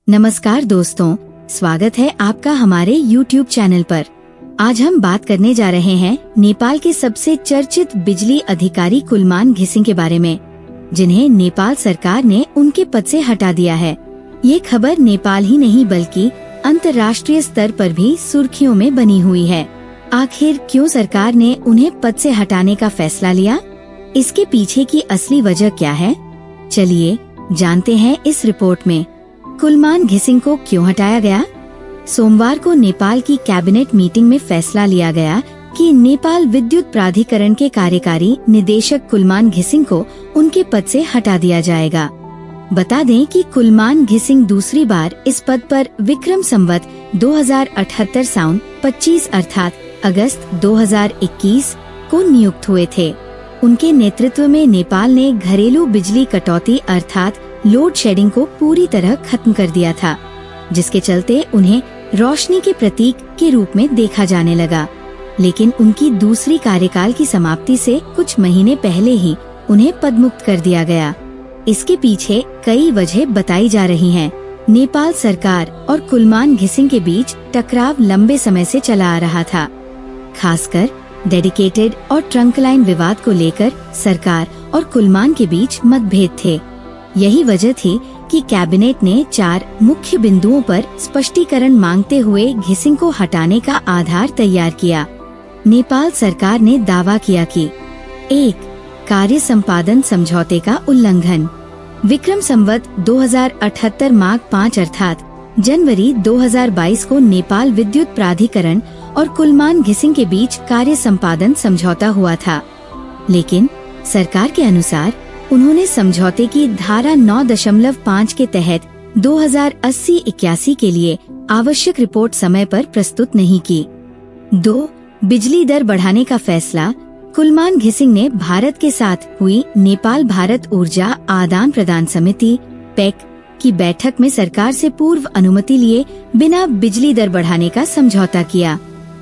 नमस्कार दोस्तों, स्वागत है आपका हमारे YouTube चैनल पर। आज हम बात करने जा रहे हैं नेपाल के सबसे चर्चित बिजली अधिकारी कुलमान घिसिंग के बारे में, जिन्हें नेपाल सरकार ने उनके पद से हटा दिया है। ये खबर नेपाल ही नहीं बल्कि अंतर्राष्ट्रीय स्तर पर भी सुर्खियों में बनी हुई है। आखिर क्यों सरकार ने उन्हें पद से हटाने का फैसला लिया? इसके पीछे की असली वजह क्या है? चलिए जानते हैं इस रिपोर्ट में। कुलमान घिसिंग को क्यों हटाया गया? सोमवार को नेपाल की कैबिनेट मीटिंग में फैसला लिया गया कि नेपाल विद्युत प्राधिकरण के कार्यकारी निदेशक कुलमान घिसिंग को उनके पद से हटा दिया जाएगा। बता दें कि कुलमान घिसिंग दूसरी बार इस पद पर विक्रम संवत 2078 साउन 25 अर्थात अगस्त 2021 को नियुक्त हुए थे। उनके नेतृत्व में नेपाल ने घरेलू बिजली कटौती अर्थात लोड शेडिंग को पूरी तरह खत्म कर दिया था, जिसके चलते उन्हें रोशनी के प्रतीक के रूप में देखा जाने लगा। लेकिन उनकी दूसरी कार्यकाल की समाप्ति से कुछ महीने पहले ही उन्हें पदमुक्त कर दिया गया। इसके पीछे कई वजह बताई जा रही हैं। नेपाल सरकार और कुलमान घिसिंग के बीच टकराव लंबे समय से चला आ रहा था। खासकर डेडिकेटेड और ट्रंक लाइन विवाद को लेकर सरकार और कुलमान के बीच मतभेद थे। यही वजह थी कि कैबिनेट ने 4 मुख्य बिंदुओं पर स्पष्टीकरण मांगते हुए घिसिंग को हटाने का आधार तैयार किया। नेपाल सरकार ने दावा किया कि 1. कार्य संपादन समझौते का उल्लंघन। विक्रम संवत 2078 माघ 5 अर्थात जनवरी 2022 को नेपाल विद्युत प्राधिकरण और कुलमान घिसिंग के बीच कार्य संपादन समझौता हुआ था। लेकिन सरकार के अनुसार उन्होंने समझौते की धारा 9.5 के तहत 2080-81 के लिए आवश्यक रिपोर्ट समय पर प्रस्तुत नहीं की। 2. बिजली दर बढ़ाने का फैसला। कुलमान घिसिंग ने भारत के साथ हुई नेपाल भारत ऊर्जा आदान प्रदान समिति पेक की बैठक में सरकार से पूर्व अनुमति लिए बिना बिजली दर बढ़ाने का समझौता किया।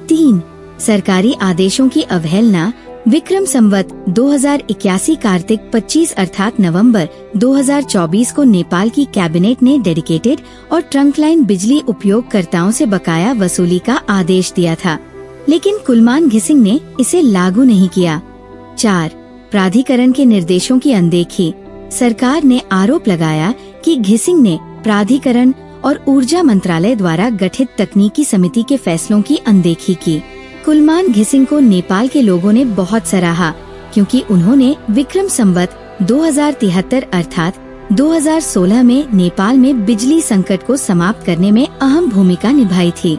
3. सरकारी आदेशों की अवहेलना। विक्रम संवत 2081 कार्तिक 25 अर्थात नवंबर 2024 को नेपाल की कैबिनेट ने डेडिकेटेड और ट्रंक लाइन बिजली उपयोगकर्ताओं से बकाया वसूली का आदेश दिया था, लेकिन कुलमान घिसिंग ने इसे लागू नहीं किया। 4. प्राधिकरण के निर्देशों की अनदेखी। सरकार ने आरोप लगाया कि घिसिंग ने प्राधिकरण और ऊर्जा मंत्रालय द्वारा गठित तकनीकी समिति के फैसलों की अनदेखी की। कुलमान घिसिंग को नेपाल के लोगों ने बहुत सराहा, क्योंकि उन्होंने विक्रम संवत 2073 अर्थात 2016 में नेपाल में बिजली संकट को समाप्त करने में अहम भूमिका निभाई थी।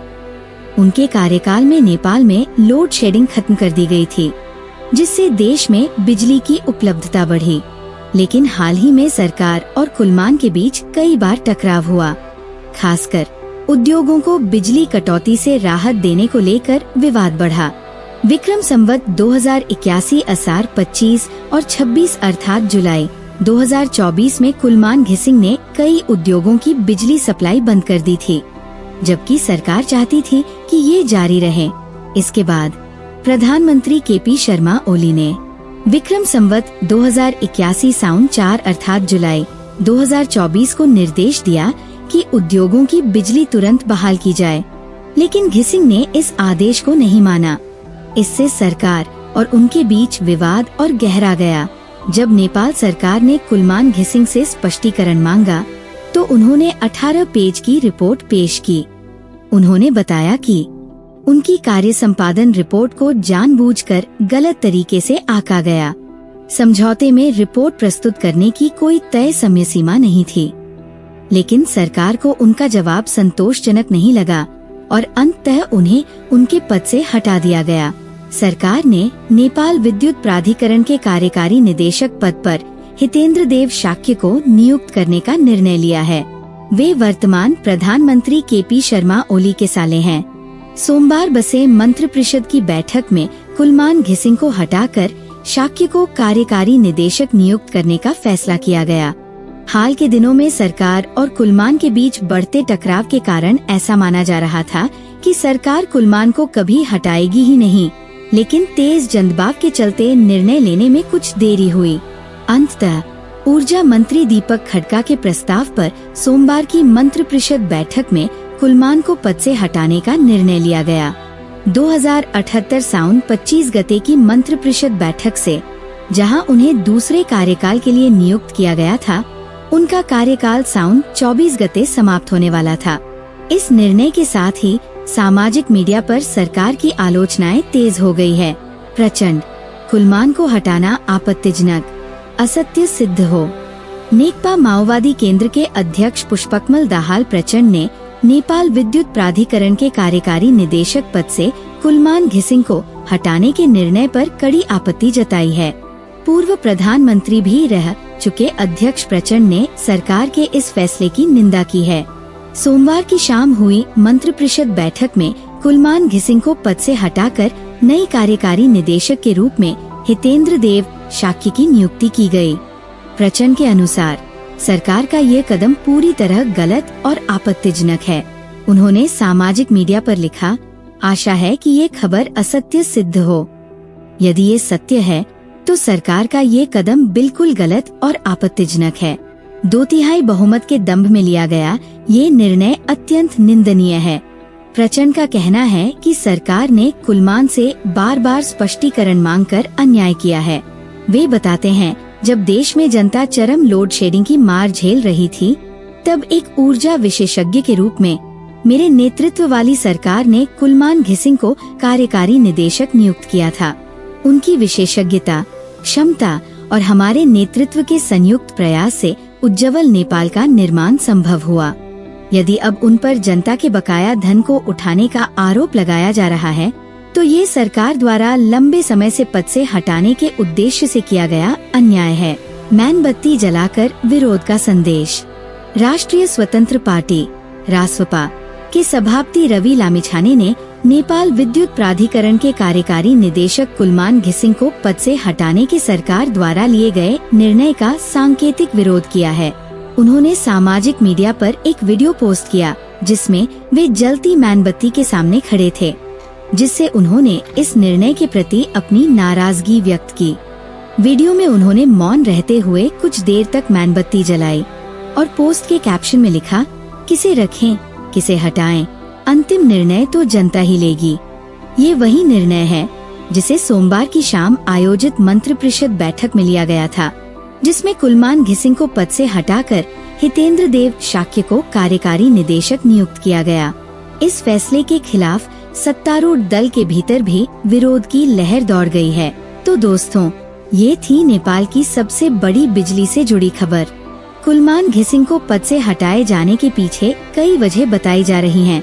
उनके कार्यकाल में नेपाल में लोड शेडिंग खत्म कर दी गई थी, जिससे देश में बिजली की उपलब्धता बढ़ी। लेकिन हाल ही में सरकार और कुलमान के बीच कई बार टकराव हुआ। खासकर उद्योगों को बिजली कटौती से राहत देने को लेकर विवाद बढ़ा। विक्रम संवत 2081 असार 25 और 26 अर्थात जुलाई 2024 में कुलमान घिसिंग ने कई उद्योगों की बिजली सप्लाई बंद कर दी थी, जबकि सरकार चाहती थी कि ये जारी रहे। इसके बाद प्रधानमंत्री केपी शर्मा ओली ने विक्रम संवत 2081 साउन 4 अर्थात जुलाई 2024 को निर्देश दिया कि उद्योगों की बिजली तुरंत बहाल की जाए, लेकिन घिसिंग ने इस आदेश को नहीं माना। इससे सरकार और उनके बीच विवाद और गहरा गया। जब नेपाल सरकार ने कुलमान घिसिंग से स्पष्टीकरण मांगा, तो उन्होंने 18 पेज की रिपोर्ट पेश की। उन्होंने बताया कि उनकी कार्य संपादन रिपोर्ट को जानबूझकर गलत तरीके से आंका गया। समझौते में रिपोर्ट प्रस्तुत करने की कोई तय समय सीमा नहीं थी, लेकिन सरकार को उनका जवाब संतोषजनक नहीं लगा और अंततः उन्हें उनके पद से हटा दिया गया। सरकार ने नेपाल विद्युत प्राधिकरण के कार्यकारी निदेशक पद पर हितेंद्र देव शाक्य को नियुक्त करने का निर्णय लिया है। वे वर्तमान प्रधानमंत्री केपी शर्मा ओली के साले हैं। सोमवार बसे मंत्रिपरिषद की बैठक में कुलमान घिसिंग को हटाकर शाक्य को कार्यकारी निदेशक नियुक्त करने का फैसला किया गया। हाल के दिनों में सरकार और कुलमान के बीच बढ़ते टकराव के कारण ऐसा माना जा रहा था कि सरकार कुलमान को कभी हटाएगी ही नहीं, लेकिन तेज जल्दबाव के चलते निर्णय लेने में कुछ देरी हुई। अंततः ऊर्जा मंत्री दीपक खड़का के प्रस्ताव पर सोमवार की मंत्रिपरिषद बैठक में कुलमान को पद से हटाने का निर्णय लिया गया। 2078 साउन 25 गते की मंत्रिपरिषद बैठक से जहां उन्हें दूसरे कार्यकाल के लिए नियुक्त किया गया था, उनका कार्यकाल साउन 24 गते समाप्त होने वाला था। इस निर्णय के साथ ही सामाजिक मीडिया पर सरकार की आलोचनाएं तेज हो गई है। प्रचंड, कुलमान को हटाना आपत्तिजनक, असत्य सिद्ध हो। नेकपा माओवादी केंद्र के अध्यक्ष पुष्पकमल दाहाल प्रचंड ने नेपाल विद्युत प्राधिकरण के कार्यकारी निदेशक पद से कुलमान घिसिंग को हटाने के निर्णय पर कड़ी आपत्ति जताई है। पूर्व प्रधानमंत्री भी रह चुके अध्यक्ष प्रचंड ने सरकार के इस फैसले की निंदा की है। सोमवार की शाम हुई मंत्रिपरिषद बैठक में कुलमान घिसिंग को पद से हटाकर नई कार्यकारी निदेशक के रूप में हितेंद्र देव शाक्य की नियुक्ति की गई। प्रचंड के अनुसार सरकार का ये कदम पूरी तरह गलत और आपत्तिजनक है। उन्होंने सामाजिक मीडिया पर लिखा, आशा है कि ये खबर असत्य सिद्ध हो। यदि ये सत्य है तो सरकार का ये कदम बिल्कुल गलत और आपत्तिजनक है। 2/3 बहुमत के दंभ में लिया गया ये निर्णय अत्यंत निंदनीय है। प्रचंड का कहना है कि सरकार ने कुलमान से बार बार स्पष्टीकरण मांगकर अन्याय किया है। वे बताते हैं, जब देश में जनता चरम लोड शेडिंग की मार झेल रही थी, तब एक ऊर्जा विशेषज्ञ के रूप में मेरे नेतृत्व वाली सरकार ने कुलमान घिसिंग को कार्यकारी निदेशक नियुक्त किया था। उनकी विशेषज्ञता, क्षमता और हमारे नेतृत्व के संयुक्त प्रयास से उज्ज्वल नेपाल का निर्माण संभव हुआ। यदि अब उन पर जनता के बकाया धन को उठाने का आरोप लगाया जा रहा है, तो ये सरकार द्वारा लंबे समय से पद से हटाने के उद्देश्य से किया गया अन्याय है। मोमबत्ती जलाकर विरोध का संदेश। राष्ट्रीय स्वतंत्र पार्टी रासपा के सभापति रवि लामिछाने ने नेपाल विद्युत प्राधिकरण के कार्यकारी निदेशक कुलमान घिसिंग को पद से हटाने के सरकार द्वारा लिए गए निर्णय का सांकेतिक विरोध किया है। उन्होंने सामाजिक मीडिया पर एक वीडियो पोस्ट किया जिसमें वे जलती मोमबत्ती के सामने खड़े थे, जिससे उन्होंने इस निर्णय के प्रति अपनी नाराजगी व्यक्त की। वीडियो में उन्होंने मौन रहते हुए कुछ देर तक मोमबत्ती जलाई और पोस्ट के कैप्शन में लिखा, किसे रखें किसे हटाएं, अंतिम निर्णय तो जनता ही लेगी। ये वही निर्णय है जिसे सोमवार की शाम आयोजित मंत्रिपरिषद बैठक में लिया गया था, जिसमें कुलमान घिसिंग को पद से हटाकर हितेंद्र देव शाक्य को कार्यकारी निदेशक नियुक्त किया गया। इस फैसले के खिलाफ सत्तारूढ़ दल के भीतर भी विरोध की लहर दौड़ गई है। तो दोस्तों, ये थी नेपाल की सबसे बड़ी बिजली से जुड़ी खबर। कुलमान घिसिंग को पद से हटाए जाने के पीछे कई वजह बताई जा रही हैं,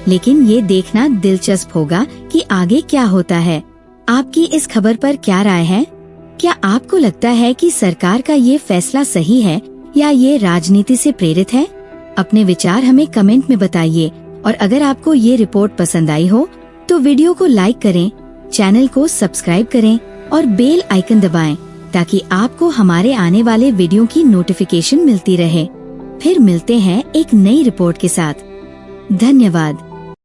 लेकिन ये देखना दिलचस्प होगा कि आगे क्या होता है। आपकी इस खबर पर क्या राय है? क्या आपको लगता है कि सरकार का ये फैसला सही है या ये राजनीति से प्रेरित है? अपने विचार हमें कमेंट में बताइए और अगर आपको ये रिपोर्ट पसंद आई हो तो वीडियो को लाइक करें, चैनल को सब्सक्राइब करें और बेल आइकन दबाएं ताकि आपको हमारे आने वाले वीडियो की नोटिफिकेशन मिलती रहे। फिर मिलते हैं एक नई रिपोर्ट के साथ। धन्यवाद।